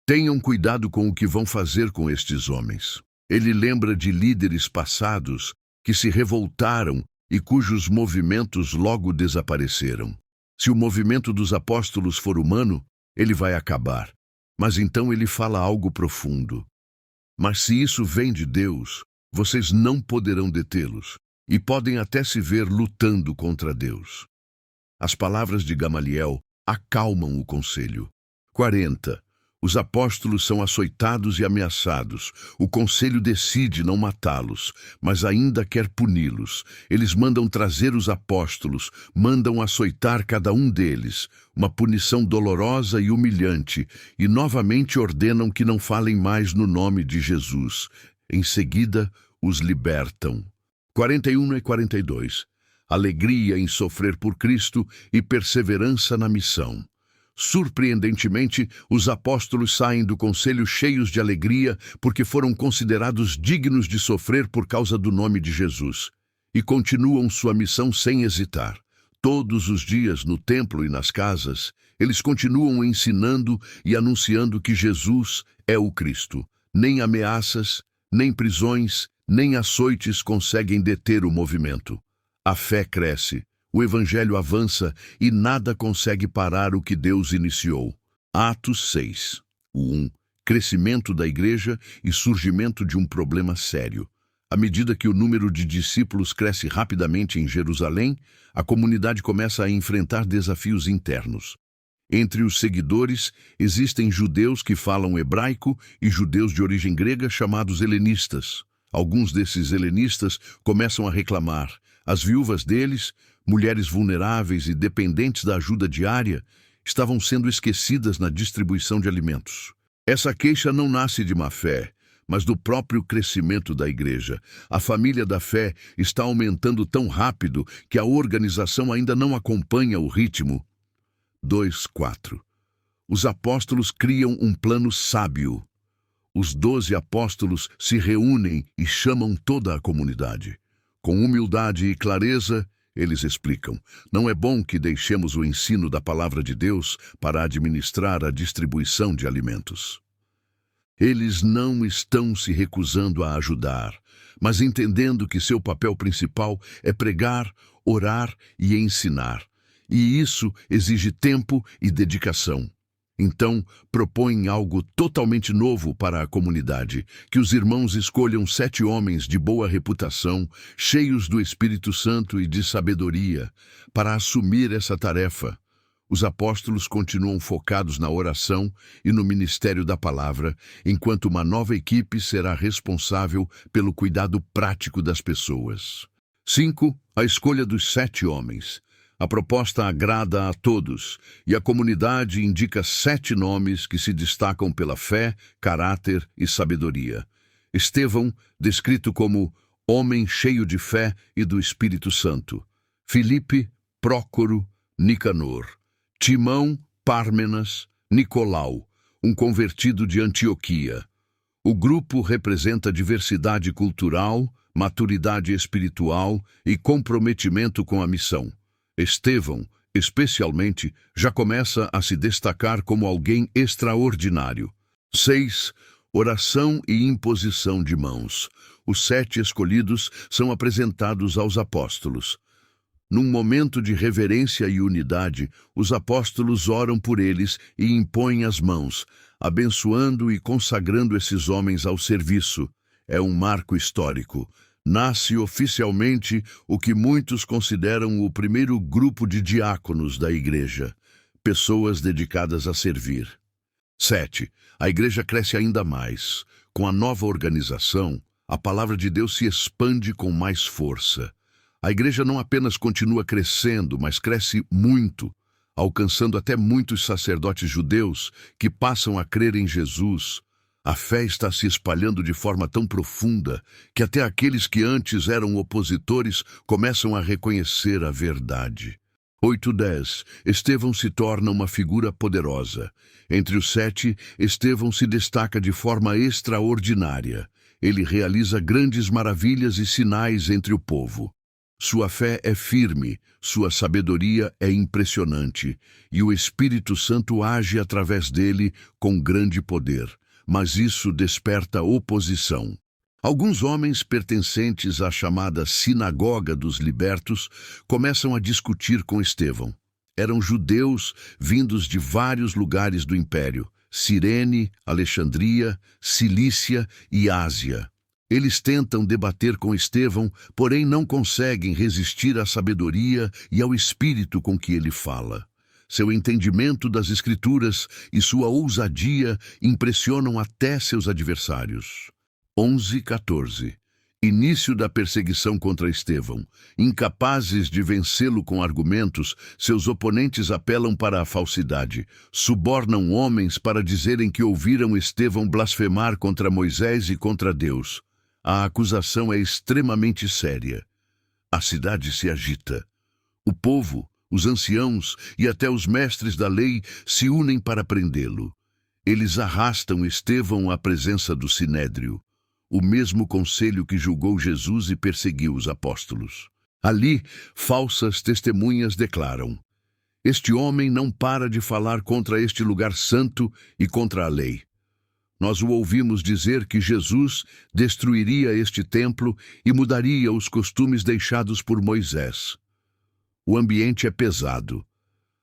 tenham cuidado com o que vão fazer com estes homens. Ele lembra de líderes passados que se revoltaram e cujos movimentos logo desapareceram. Se o movimento dos apóstolos for humano, ele vai acabar. Mas então ele fala algo profundo. Mas se isso vem de Deus, vocês não poderão detê-los, e podem até se ver lutando contra Deus. As palavras de Gamaliel acalmam o conselho. 40. Os apóstolos são açoitados e ameaçados. O conselho decide não matá-los, mas ainda quer puni-los. Eles mandam trazer os apóstolos, mandam açoitar cada um deles, uma punição dolorosa e humilhante, e novamente ordenam que não falem mais no nome de Jesus. Em seguida, os libertam. 41 e 42. Alegria em sofrer por Cristo e perseverança na missão. Surpreendentemente, os apóstolos saem do conselho cheios de alegria porque foram considerados dignos de sofrer por causa do nome de Jesus. E continuam sua missão sem hesitar. Todos os dias, no templo e nas casas, eles continuam ensinando e anunciando que Jesus é o Cristo. Nem ameaças, nem prisões, nem açoites conseguem deter o movimento. A fé cresce. O Evangelho avança e nada consegue parar o que Deus iniciou. Atos 6. 1. Crescimento da igreja e surgimento de um problema sério. À medida que o número de discípulos cresce rapidamente em Jerusalém, a comunidade começa a enfrentar desafios internos. Entre os seguidores, existem judeus que falam hebraico e judeus de origem grega chamados helenistas. Alguns desses helenistas começam a reclamar. As viúvas deles, mulheres vulneráveis e dependentes da ajuda diária, estavam sendo esquecidas na distribuição de alimentos. Essa queixa não nasce de má fé, mas do próprio crescimento da igreja. A família da fé está aumentando tão rápido que a organização ainda não acompanha o ritmo. 2:4. Os apóstolos criam um plano sábio. Os 12 apóstolos se reúnem e chamam toda a comunidade. Com humildade e clareza, eles explicam: não é bom que deixemos o ensino da palavra de Deus para administrar a distribuição de alimentos. Eles não estão se recusando a ajudar, mas entendendo que seu papel principal é pregar, orar e ensinar. E isso exige tempo e dedicação. Então, propõem algo totalmente novo para a comunidade, que os irmãos escolham 7 homens de boa reputação, cheios do Espírito Santo e de sabedoria, para assumir essa tarefa. Os apóstolos continuam focados na oração e no ministério da palavra, enquanto uma nova equipe será responsável pelo cuidado prático das pessoas. 5. A escolha dos 7 homens. A proposta agrada a todos, e a comunidade indica 7 nomes que se destacam pela fé, caráter e sabedoria. Estevão, descrito como homem cheio de fé e do Espírito Santo. Filipe, Prócoro, Nicanor. Timão, Pármenas, Nicolau, um convertido de Antioquia. O grupo representa diversidade cultural, maturidade espiritual e comprometimento com a missão. Estevão, especialmente, já começa a se destacar como alguém extraordinário. 6. Oração e imposição de mãos. Os 7 escolhidos são apresentados aos apóstolos. Num momento de reverência e unidade, os apóstolos oram por eles e impõem as mãos, abençoando e consagrando esses homens ao serviço. É um marco histórico. Nasce oficialmente o que muitos consideram o primeiro grupo de diáconos da igreja, pessoas dedicadas a servir. 7. A igreja cresce ainda mais. Com a nova organização, a palavra de Deus se expande com mais força. A igreja não apenas continua crescendo, mas cresce muito, alcançando até muitos sacerdotes judeus que passam a crer em Jesus. A fé está se espalhando de forma tão profunda que até aqueles que antes eram opositores começam a reconhecer a verdade. 8:10. Estevão se torna uma figura poderosa. Entre os 7, Estevão se destaca de forma extraordinária. Ele realiza grandes maravilhas e sinais entre o povo. Sua fé é firme, sua sabedoria é impressionante, e o Espírito Santo age através dele com grande poder. Mas isso desperta oposição. Alguns homens pertencentes à chamada Sinagoga dos Libertos começam a discutir com Estevão. Eram judeus vindos de vários lugares do Império: Cirene, Alexandria, Cilícia e Ásia. Eles tentam debater com Estevão, porém não conseguem resistir à sabedoria e ao espírito com que ele fala. Seu entendimento das Escrituras e sua ousadia impressionam até seus adversários. 11:14. Início da perseguição contra Estevão. Incapazes de vencê-lo com argumentos, seus oponentes apelam para a falsidade. Subornam homens para dizerem que ouviram Estevão blasfemar contra Moisés e contra Deus. A acusação é extremamente séria. A cidade se agita. O povo, os anciãos e até os mestres da lei se unem para prendê-lo. Eles arrastam Estevão à presença do Sinédrio, o mesmo conselho que julgou Jesus e perseguiu os apóstolos. Ali, falsas testemunhas declaram: este homem não para de falar contra este lugar santo e contra a lei. Nós o ouvimos dizer que Jesus destruiria este templo e mudaria os costumes deixados por Moisés. O ambiente é pesado.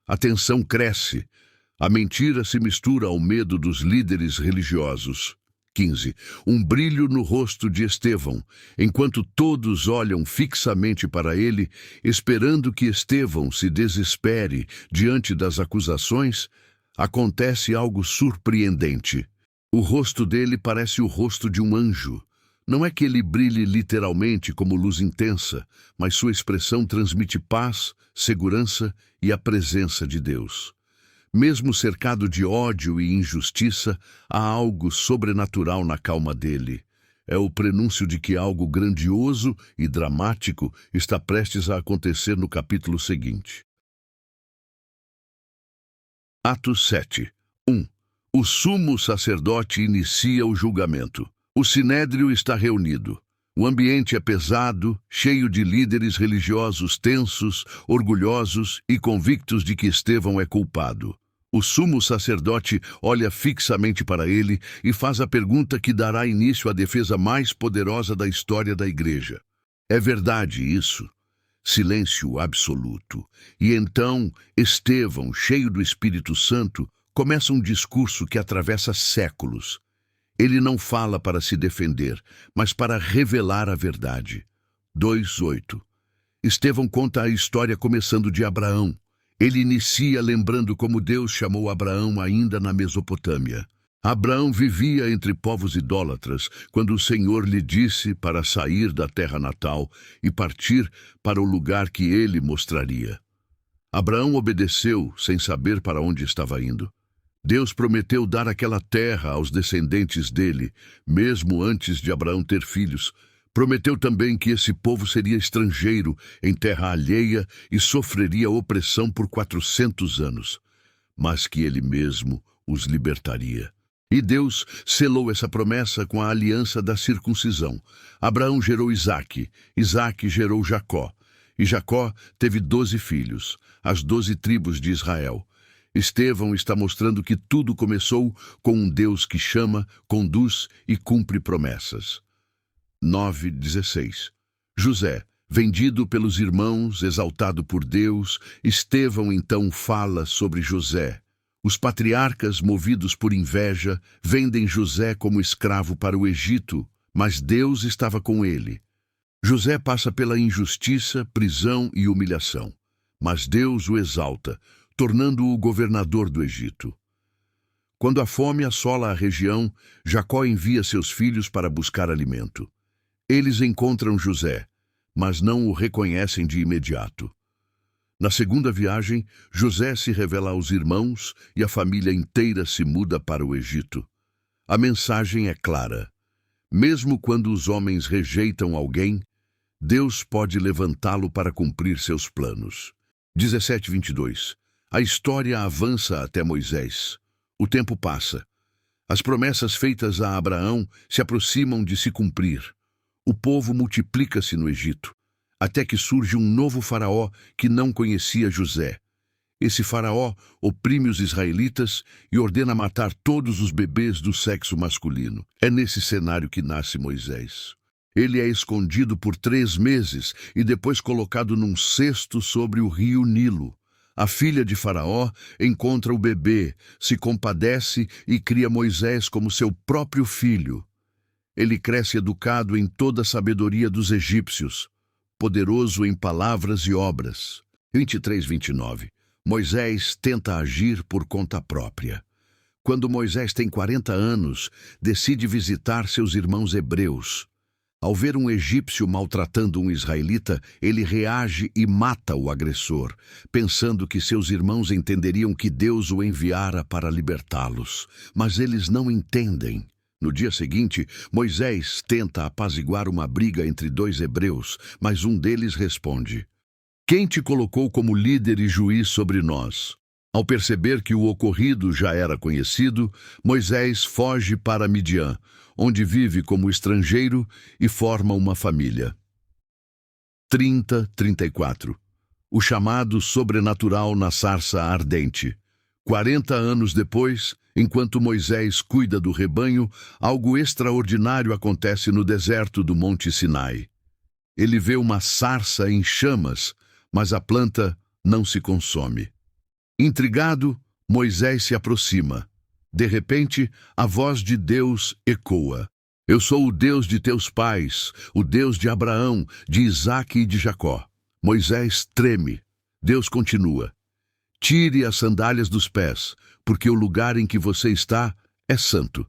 A tensão cresce. A mentira se mistura ao medo dos líderes religiosos. 15. Um brilho no rosto de Estevão, enquanto todos olham fixamente para ele, esperando que Estevão se desespere diante das acusações, acontece algo surpreendente. O rosto dele parece o rosto de um anjo. Não é que ele brilhe literalmente como luz intensa, mas sua expressão transmite paz, segurança e a presença de Deus. Mesmo cercado de ódio e injustiça, há algo sobrenatural na calma dele. É o prenúncio de que algo grandioso e dramático está prestes a acontecer no capítulo seguinte. Atos 7. 1. O sumo sacerdote inicia o julgamento. O sinédrio está reunido. O ambiente é pesado, cheio de líderes religiosos tensos, orgulhosos e convictos de que Estevão é culpado. O sumo sacerdote olha fixamente para ele e faz a pergunta que dará início à defesa mais poderosa da história da igreja. É verdade isso? Silêncio absoluto. E então, Estevão, cheio do Espírito Santo, começa um discurso que atravessa séculos. Ele não fala para se defender, mas para revelar a verdade. 2:8. Estevão conta a história começando de Abraão. Ele inicia lembrando como Deus chamou Abraão ainda na Mesopotâmia. Abraão vivia entre povos idólatras quando o Senhor lhe disse para sair da terra natal e partir para o lugar que ele mostraria. Abraão obedeceu sem saber para onde estava indo. Deus prometeu dar aquela terra aos descendentes dele, mesmo antes de Abraão ter filhos. Prometeu também que esse povo seria estrangeiro em terra alheia e sofreria opressão por 400 anos, mas que ele mesmo os libertaria. E Deus selou essa promessa com a aliança da circuncisão. Abraão gerou Isaque, Isaque gerou Jacó, e Jacó teve 12 filhos, as 12 tribos de Israel. Estevão está mostrando que tudo começou com um Deus que chama, conduz e cumpre promessas. 9:16. José, vendido pelos irmãos, exaltado por Deus, Estevão então fala sobre José. Os patriarcas, movidos por inveja, vendem José como escravo para o Egito, mas Deus estava com ele. José passa pela injustiça, prisão e humilhação, mas Deus o exalta, tornando-o governador do Egito. Quando a fome assola a região, Jacó envia seus filhos para buscar alimento. Eles encontram José, mas não o reconhecem de imediato. Na segunda viagem, José se revela aos irmãos e a família inteira se muda para o Egito. A mensagem é clara. Mesmo quando os homens rejeitam alguém, Deus pode levantá-lo para cumprir seus planos. 17:22. A história avança até Moisés. O tempo passa. As promessas feitas a Abraão se aproximam de se cumprir. O povo multiplica-se no Egito, até que surge um novo faraó que não conhecia José. Esse faraó oprime os israelitas e ordena matar todos os bebês do sexo masculino. É nesse cenário que nasce Moisés. Ele é escondido por 3 meses e depois colocado num cesto sobre o rio Nilo. A filha de Faraó encontra o bebê, se compadece e cria Moisés como seu próprio filho. Ele cresce educado em toda a sabedoria dos egípcios, poderoso em palavras e obras. 23:29. Moisés tenta agir por conta própria. Quando Moisés tem 40 anos, decide visitar seus irmãos hebreus. Ao ver um egípcio maltratando um israelita, ele reage e mata o agressor, pensando que seus irmãos entenderiam que Deus o enviara para libertá-los. Mas eles não entendem. No dia seguinte, Moisés tenta apaziguar uma briga entre 2 hebreus, mas um deles responde: "Quem te colocou como líder e juiz sobre nós?" Ao perceber que o ocorrido já era conhecido, Moisés foge para Midian, onde vive como estrangeiro e forma uma família. 30:34. O chamado sobrenatural na sarça ardente. 40 anos depois, enquanto Moisés cuida do rebanho, algo extraordinário acontece no deserto do Monte Sinai. Ele vê uma sarça em chamas, mas a planta não se consome. Intrigado, Moisés se aproxima. De repente, a voz de Deus ecoa: "Eu sou o Deus de teus pais, o Deus de Abraão, de Isaque e de Jacó." Moisés treme. Deus continua: "Tire as sandálias dos pés, porque o lugar em que você está é santo."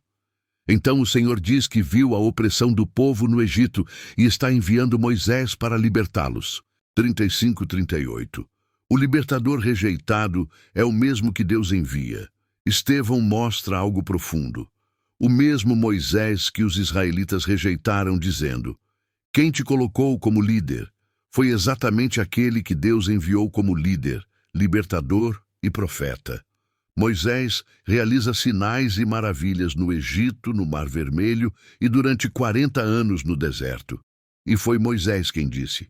Então o Senhor diz que viu a opressão do povo no Egito e está enviando Moisés para libertá-los. 35:38. O libertador rejeitado é o mesmo que Deus envia. Estevão mostra algo profundo. O mesmo Moisés que os israelitas rejeitaram, dizendo: "Quem te colocou como líder?" Foi exatamente aquele que Deus enviou como líder, libertador e profeta. Moisés realiza sinais e maravilhas no Egito, no Mar Vermelho e durante 40 anos no deserto. E foi Moisés quem disse.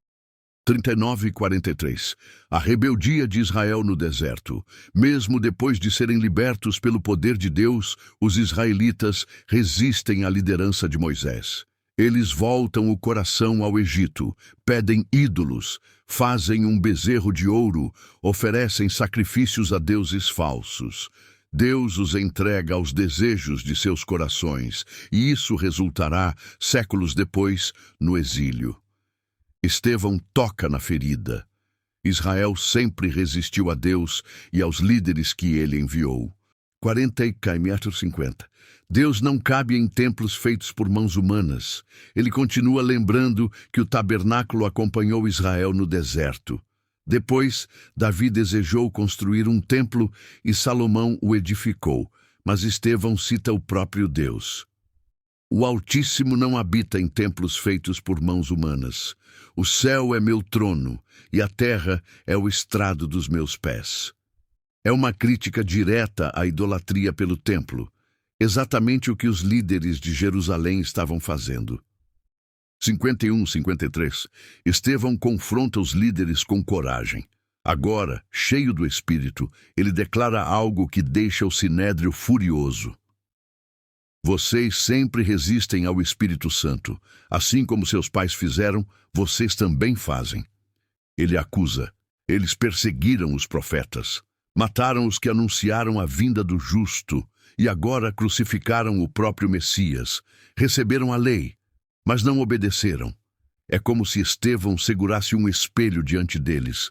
39:43. A rebeldia de Israel no deserto. Mesmo depois de serem libertos pelo poder de Deus, os israelitas resistem à liderança de Moisés. Eles voltam o coração ao Egito, pedem ídolos, fazem um bezerro de ouro, oferecem sacrifícios a deuses falsos. Deus os entrega aos desejos de seus corações, e isso resultará, séculos depois, no exílio. Estevão toca na ferida. Israel sempre resistiu a Deus e aos líderes que ele enviou. 40:50. Deus não cabe em templos feitos por mãos humanas. Ele continua lembrando que o tabernáculo acompanhou Israel no deserto. Depois, Davi desejou construir um templo e Salomão o edificou, mas Estevão cita o próprio Deus. O Altíssimo não habita em templos feitos por mãos humanas. O céu é meu trono e a terra é o estrado dos meus pés. É uma crítica direta à idolatria pelo templo, exatamente o que os líderes de Jerusalém estavam fazendo. 51:53. Estevão confronta os líderes com coragem. Agora, cheio do Espírito, ele declara algo que deixa o sinédrio furioso. Vocês sempre resistem ao Espírito Santo. Assim como seus pais fizeram, vocês também fazem. Ele acusa. Eles perseguiram os profetas. Mataram os que anunciaram a vinda do justo e agora crucificaram o próprio Messias. Receberam a lei, mas não obedeceram. É como se Estevão segurasse um espelho diante deles.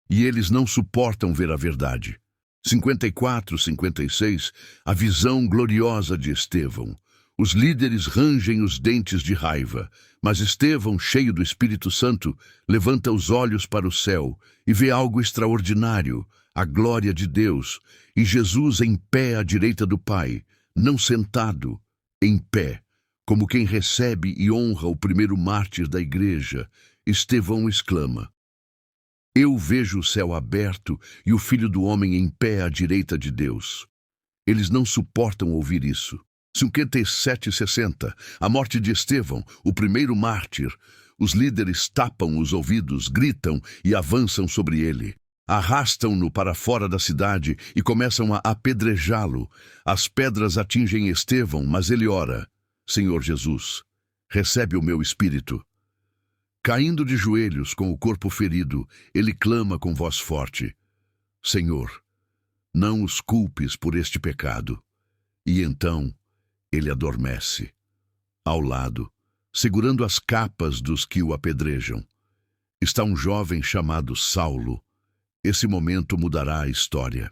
E eles não suportam ver a verdade. 54, 56, a visão gloriosa de Estevão. Os líderes rangem os dentes de raiva, mas Estevão, cheio do Espírito Santo, levanta os olhos para o céu e vê algo extraordinário, a glória de Deus, e Jesus em pé à direita do Pai, não sentado, em pé, como quem recebe e honra o primeiro mártir da igreja. Estevão exclama: Eu vejo o céu aberto e o Filho do Homem em pé à direita de Deus. Eles não suportam ouvir isso. 57 e 60, a morte de Estevão, o primeiro mártir. Os líderes tapam os ouvidos, gritam e avançam sobre ele. Arrastam-no para fora da cidade e começam a apedrejá-lo. As pedras atingem Estevão, mas ele ora: Senhor Jesus, recebe o meu espírito. Caindo de joelhos com o corpo ferido, ele clama com voz forte: Senhor, não os culpes por este pecado. E então ele adormece. Ao lado, segurando as capas dos que o apedrejam, está um jovem chamado Saulo. Esse momento mudará a história.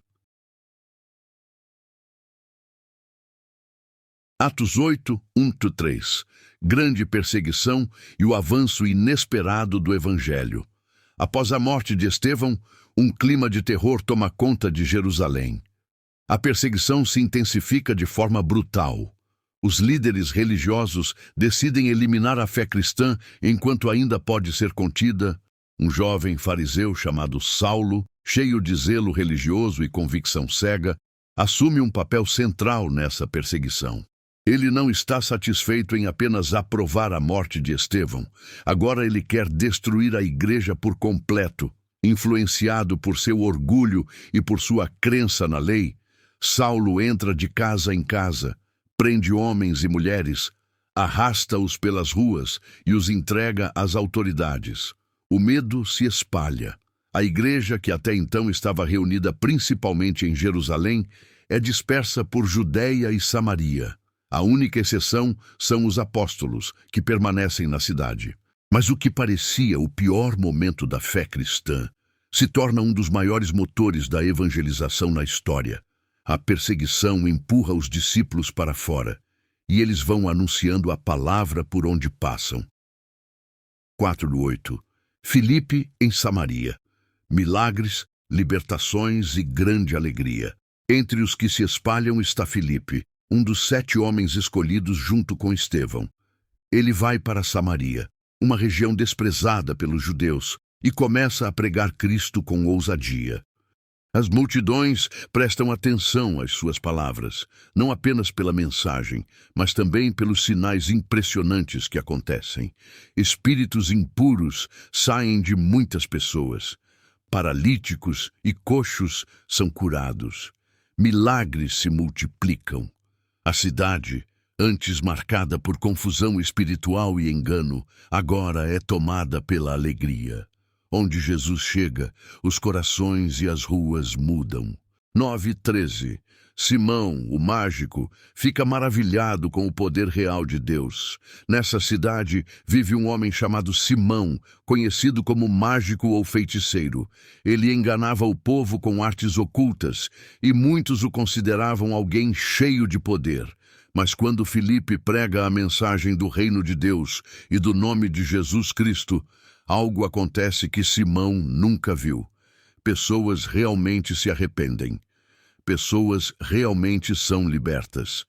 Atos 8, 1-3. Grande perseguição e o avanço inesperado do Evangelho. Após a morte de Estevão, um clima de terror toma conta de Jerusalém. A perseguição se intensifica de forma brutal. Os líderes religiosos decidem eliminar a fé cristã enquanto ainda pode ser contida. Um jovem fariseu chamado Saulo, cheio de zelo religioso e convicção cega, assume um papel central nessa perseguição. Ele não está satisfeito em apenas aprovar a morte de Estevão. Agora ele quer destruir a igreja por completo. Influenciado por seu orgulho e por sua crença na lei, Saulo entra de casa em casa, prende homens e mulheres, arrasta-os pelas ruas e os entrega às autoridades. O medo se espalha. A igreja, que até então estava reunida principalmente em Jerusalém, é dispersa por Judeia e Samaria. A única exceção são os apóstolos, que permanecem na cidade. Mas o que parecia o pior momento da fé cristã se torna um dos maiores motores da evangelização na história. A perseguição empurra os discípulos para fora, e eles vão anunciando a palavra por onde passam. 4:8. Filipe em Samaria. Milagres, libertações e grande alegria. Entre os que se espalham está Filipe, um dos 7 homens escolhidos junto com Estevão. Ele vai para Samaria, uma região desprezada pelos judeus, e começa a pregar Cristo com ousadia. As multidões prestam atenção às suas palavras, não apenas pela mensagem, mas também pelos sinais impressionantes que acontecem. Espíritos impuros saem de muitas pessoas. Paralíticos e coxos são curados. Milagres se multiplicam. A cidade, antes marcada por confusão espiritual e engano, agora é tomada pela alegria. Onde Jesus chega, os corações e as ruas mudam. 9:13. Simão, o mágico, fica maravilhado com o poder real de Deus. Nessa cidade vive um homem chamado Simão, conhecido como mágico ou feiticeiro. Ele enganava o povo com artes ocultas, e muitos o consideravam alguém cheio de poder. Mas quando Filipe prega a mensagem do reino de Deus e do nome de Jesus Cristo, algo acontece que Simão nunca viu. Pessoas realmente se arrependem. Pessoas realmente são libertas.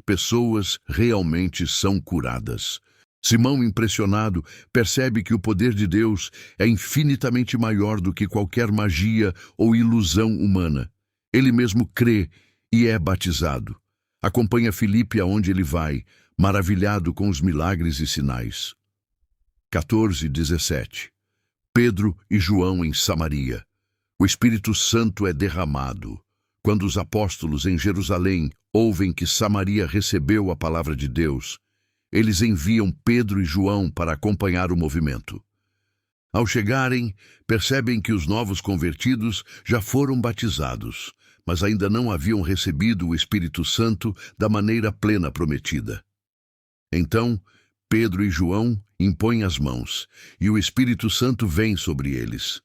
Pessoas realmente são curadas. Simão, impressionado, percebe que o poder de Deus é infinitamente maior do que qualquer magia ou ilusão humana. Ele mesmo crê e é batizado. Acompanha Filipe aonde ele vai, maravilhado com os milagres e sinais. 14:17. Pedro e João em Samaria. O Espírito Santo é derramado quando os apóstolos em Jerusalém ouvem que Samaria recebeu a palavra de Deus. Eles enviam Pedro e João para acompanhar o movimento. Ao chegarem, percebem que os novos convertidos já foram batizados, mas ainda não haviam recebido o Espírito Santo da maneira plena prometida. Então, Pedro e João impõem as mãos, e o Espírito Santo vem sobre eles.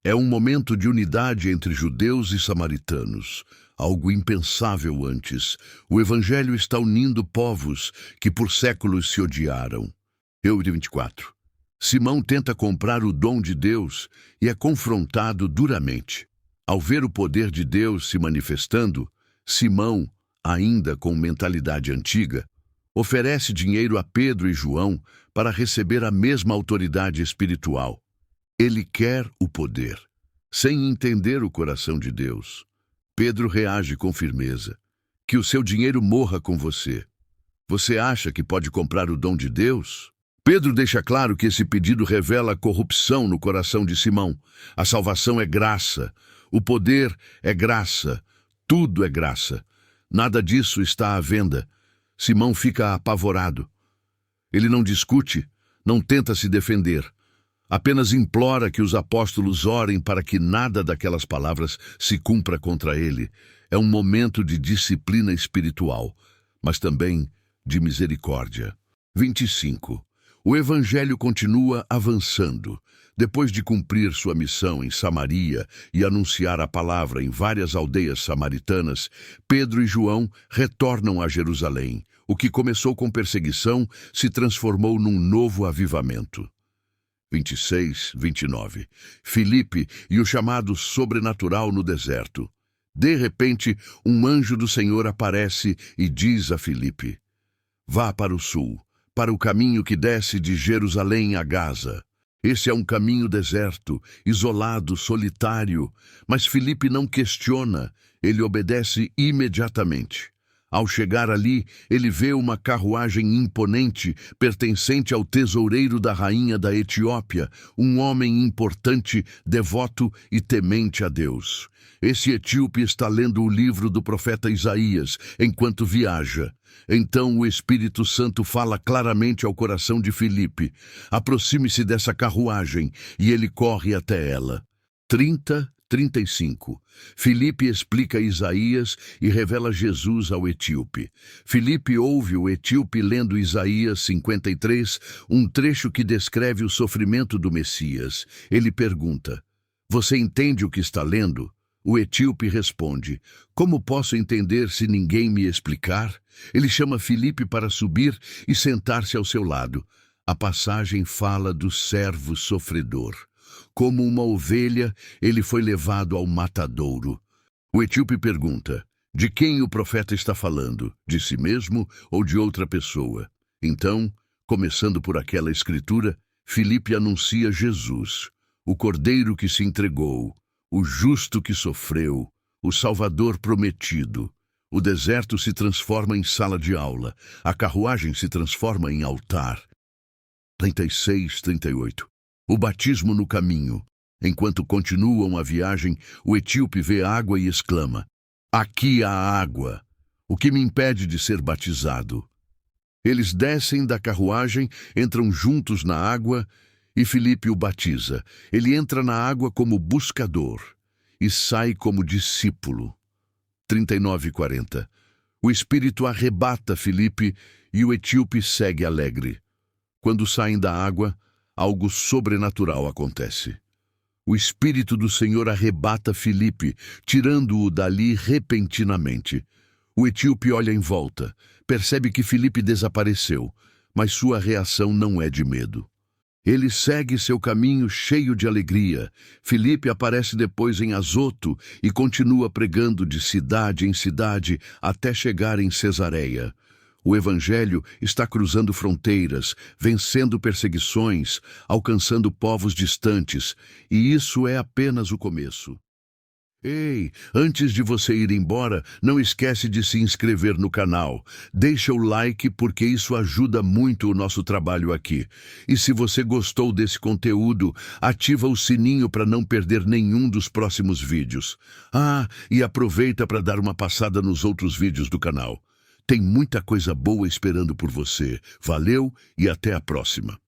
É um momento de unidade entre judeus e samaritanos, algo impensável antes. O Evangelho está unindo povos que por séculos se odiaram. Êxodo 24. Simão tenta comprar o dom de Deus e é confrontado duramente. Ao ver o poder de Deus se manifestando, Simão, ainda com mentalidade antiga, oferece dinheiro a Pedro e João para receber a mesma autoridade espiritual. Ele quer o poder, sem entender o coração de Deus. Pedro reage com firmeza. Que o seu dinheiro morra com você. Você acha que pode comprar o dom de Deus? Pedro deixa claro que esse pedido revela a corrupção no coração de Simão. A salvação é graça, o poder é graça, tudo é graça. Nada disso está à venda. Simão fica apavorado. Ele não discute, não tenta se defender. Apenas implora que os apóstolos orem para que nada daquelas palavras se cumpra contra ele. É um momento de disciplina espiritual, mas também de misericórdia. 25. O Evangelho continua avançando. Depois de cumprir sua missão em Samaria e anunciar a palavra em várias aldeias samaritanas, Pedro e João retornam a Jerusalém. O que começou com perseguição se transformou num novo avivamento. 26, 29. Filipe e o chamado sobrenatural no deserto. De repente, um anjo do Senhor aparece e diz a Filipe: vá para o sul, para o caminho que desce de Jerusalém a Gaza. Esse é um caminho deserto, isolado, solitário, mas Filipe não questiona, ele obedece imediatamente. Ao chegar ali, ele vê uma carruagem imponente, pertencente ao tesoureiro da rainha da Etiópia, um homem importante, devoto e temente a Deus. Esse etíope está lendo o livro do profeta Isaías enquanto viaja. Então o Espírito Santo fala claramente ao coração de Filipe: aproxime-se dessa carruagem, e ele corre até ela. 35. Filipe explica Isaías e revela Jesus ao etíope. Filipe ouve o etíope lendo Isaías 53, um trecho que descreve o sofrimento do Messias. Ele pergunta: você entende o que está lendo? O etíope responde: como posso entender se ninguém me explicar? Ele chama Filipe para subir e sentar-se ao seu lado. A passagem fala do servo sofredor. Como uma ovelha, ele foi levado ao matadouro. O etíope pergunta: de quem o profeta está falando? De si mesmo ou de outra pessoa? Então, começando por aquela escritura, Filipe anuncia Jesus, o cordeiro que se entregou, o justo que sofreu, o Salvador prometido. O deserto se transforma em sala de aula, a carruagem se transforma em altar. 36, 38. O batismo no caminho. Enquanto continuam a viagem, o etíope vê água e exclama: aqui há água. O que me impede de ser batizado? Eles descem da carruagem, entram juntos na água e Filipe o batiza. Ele entra na água como buscador e sai como discípulo. 39 e 40. O Espírito arrebata Filipe e o etíope segue alegre. Quando saem da água, algo sobrenatural acontece. O Espírito do Senhor arrebata Filipe, tirando-o dali repentinamente. O etíope olha em volta, percebe que Filipe desapareceu, mas sua reação não é de medo. Ele segue seu caminho cheio de alegria. Filipe aparece depois em Azoto e continua pregando de cidade em cidade até chegar em Cesareia. O Evangelho está cruzando fronteiras, vencendo perseguições, alcançando povos distantes, e isso é apenas o começo. Ei, antes de você ir embora, não esquece de se inscrever no canal. Deixa o like porque isso ajuda muito o nosso trabalho aqui. E se você gostou desse conteúdo, ativa o sininho para não perder nenhum dos próximos vídeos. Ah, e aproveita para dar uma passada nos outros vídeos do canal. Tem muita coisa boa esperando por você. Valeu e até a próxima.